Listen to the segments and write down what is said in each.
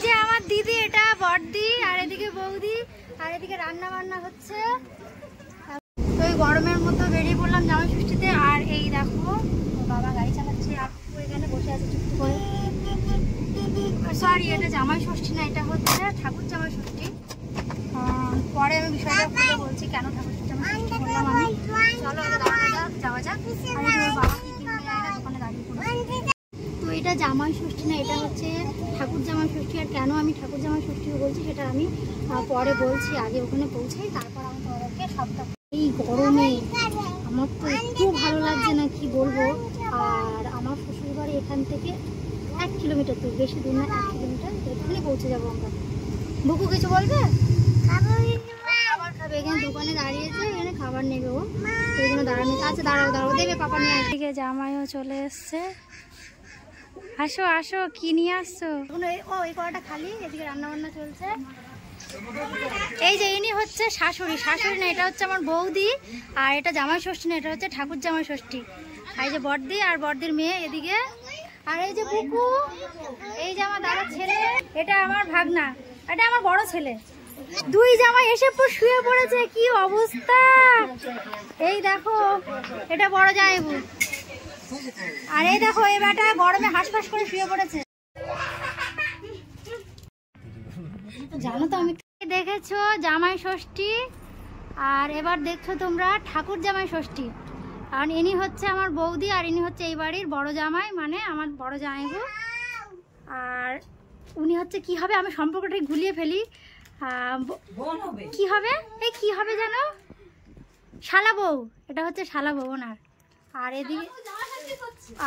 যে আমার দিদি, এটা বড়দি, আর এদিকে বৌদি, আর এদিকে রান্না বান্না হচ্ছে। তো এই গরমের মতো বেরিয়ে পড়লাম জামাই ষষ্ঠীতে। আর এই দেখো বাবা গাড়ি চালাচ্ছে, আপু এখানে বসে আছে চুপ করে। সরি, এটা জামাই ষষ্ঠী না, এটা হচ্ছে ঠাকুর জামাই ষষ্ঠী। পরে আমি বিষয়টা খুলে বলছি কেন ঠাকুর জামাই ষষ্ঠী বললাম আমি। চলো যাওয়া যাক। আর ওর বাবা কি কিনবে জানি না, দোকানে দাঁড়িয়ে পড়েছে। তো এটা জামাই ষষ্ঠী না, এটা হচ্ছে ঠাকুর জামাই ষষ্ঠী। আর কেন আমি ঠাকুর জামাই ষষ্ঠী বলছি সেটা আমি পরে বলছি, আগে ওখানে পৌঁছাই, তারপর আমি তোমাদেরকে সবটা। এই গরমে আমার তো একটু ভালো লাগছে না, কি বলবো। আর আমার শ্বশুরবাড়ি এখান থেকে 1 কিলোমিটার, তো বেশি দূর না, 1 কিলোমিটার, এখানে পৌঁছে যাবো আমরা। বুকু কিছু বলবে? খাবার খাবে, এখানে দোকানে দাঁড়িয়েছে, এখানে খাবার নেবে ও, এই জন্য দাঁড়ানো। আচ্ছা দাঁড়াও দেবে, পাপা নিয়ে আসবে। জামাইও চলে এসছে। আসো আসো, কি নিয়ে আসছো? এই কড়াটা খালি, এদিকে রান্না বান্না চলছে। এই যে ইনি হচ্ছে শাশুড়ি না, এটা হচ্ছে আমার বৌদি। আর এটা জামাই ষষ্ঠী না, এটা হচ্ছে ঠাকুর জামাই ষষ্ঠী। আর এই যে বড়দি আর বড়দির মেয়ে এদিকে। আর এই যে বুকু, এই যে আমার দাদার ছেলে, এটা আমার ভাগনা, এটা আমার বড় ছেলে। দুই জামাই এসে শুয়ে পড়েছে, কি অবস্থা। এই দেখো, এটা বড় জামাইবু। আর এই দেখো এই বেটা গরমে হাঁসফাঁস করে শুয়ে পড়েছে। জানো তো আমি দেখেছো জামাই ষষ্ঠী, আর এবার দেখছো তোমরা ঠাকুর জামাই ষষ্ঠী। কারণ ইনি হচ্ছে আমার বৌদি, আর ইনি হচ্ছে এই বাড়ির বড় জামাই, মানে আমার বড় জামাইবু। আর উনি হচ্ছে কি হবে, আমি সম্পর্কটাই গুলিয়ে ফেলি। কি হবে, এই কি হবে জানো, শালা বউ। এটা হচ্ছে শালা বউ ওনার। আর এদিকে,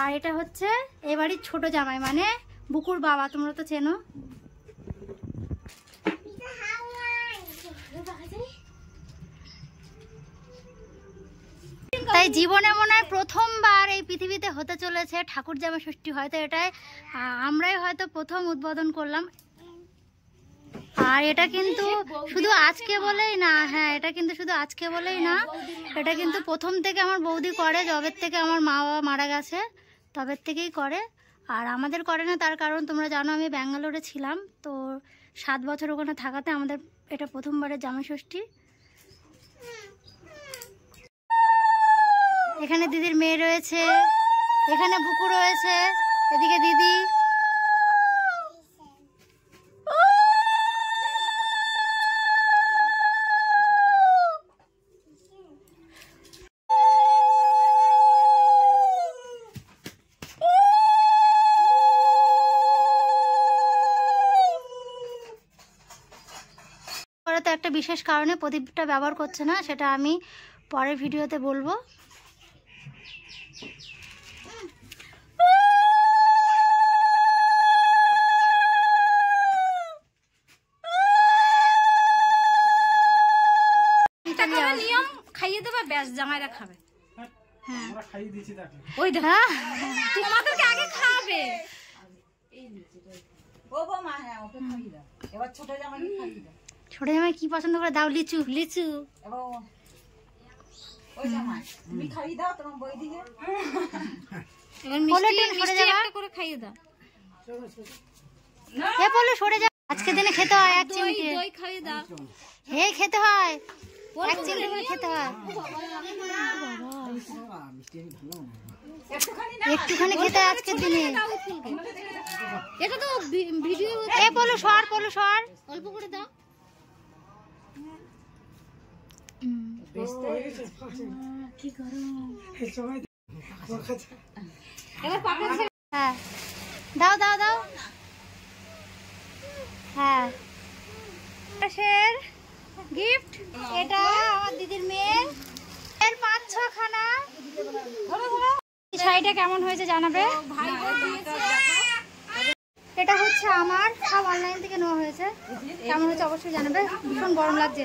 আর এটা হচ্ছে এই বাড়ির ছোট জামাই, মানে বুকুর বাবা, তোমরা তো চেনো। তাই জীবনে মনে হয় প্রথমবার এই পৃথিবীতে হতে চলেছে ঠাকুর জামাই ষষ্ঠী। হয়তো এটাই আমরাই হয়তো প্রথম উদ্বোধন করলাম। আর এটা কিন্তু শুধু আজকে বলেই না, হ্যাঁ এটা কিন্তু শুধু আজকে বলেই না, এটা কিন্তু প্রথম থেকে আমার বৌদি করে, যবের থেকে আমার মা বাবা মারা গেছে তবের থেকেই করে। আর আমাদের করে না, তার কারণ তোমরা জানো আমি ব্যাঙ্গালোরে ছিলাম, তো 7 বছর ওখানে থাকাতে আমাদের এটা প্রথমবারের জামাই ষষ্ঠী। এখানে দিদির মেয়ে রয়েছে, এখানে বুকু রয়েছে, এদিকে দিদি। তো একটা বিশেষ কারণে প্রদীপটা ব্যবহার করছে না, সেটা আমি পরের ভিডিওতে বলবো। নিয়ম খাইয়ে দেবে, ব্যাস জামাইরা খাবে। হ্যাঁ ওই দেখা তোমাদেরকে আগে খাবে। ছোট জামাই কি পছন্দ করে দাও? লিচু। লিচু খাইয়ে দাও। সরে যা, আজকে দিনে খেতে হয় 1 চিমটি। হে খেতে হয় 1 চিমটি করে খেতে হয়। একটুখানি খেতে হয় আজকের দিনে। এটা তো ভিডিও। এ পলু সর, অল্প করে দাও। কি গরম। হ্যাঁ দাও। হ্যাঁ গিফট, এটা আমার দিদির মেয়ের 5-6 খানা। শাড়িটা কেমন হয়েছে জানাবে। এটা হচ্ছে আমার, সব অনলাইন থেকে নেওয়া হয়েছে। কেমন হয়েছে অবশ্যই জানাবে। ভীষণ গরম লাগছে।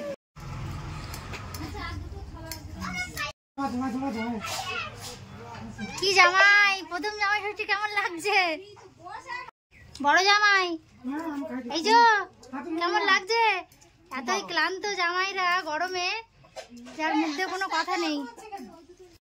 কি জামাই, প্রথম জামাই ষষ্ঠী কেমন লাগছে? বড় জামাই, এই যে কেমন লাগছে? এতই ক্লান্ত জামাইরা গরমে, যার মধ্যে কোনো কথা নেই।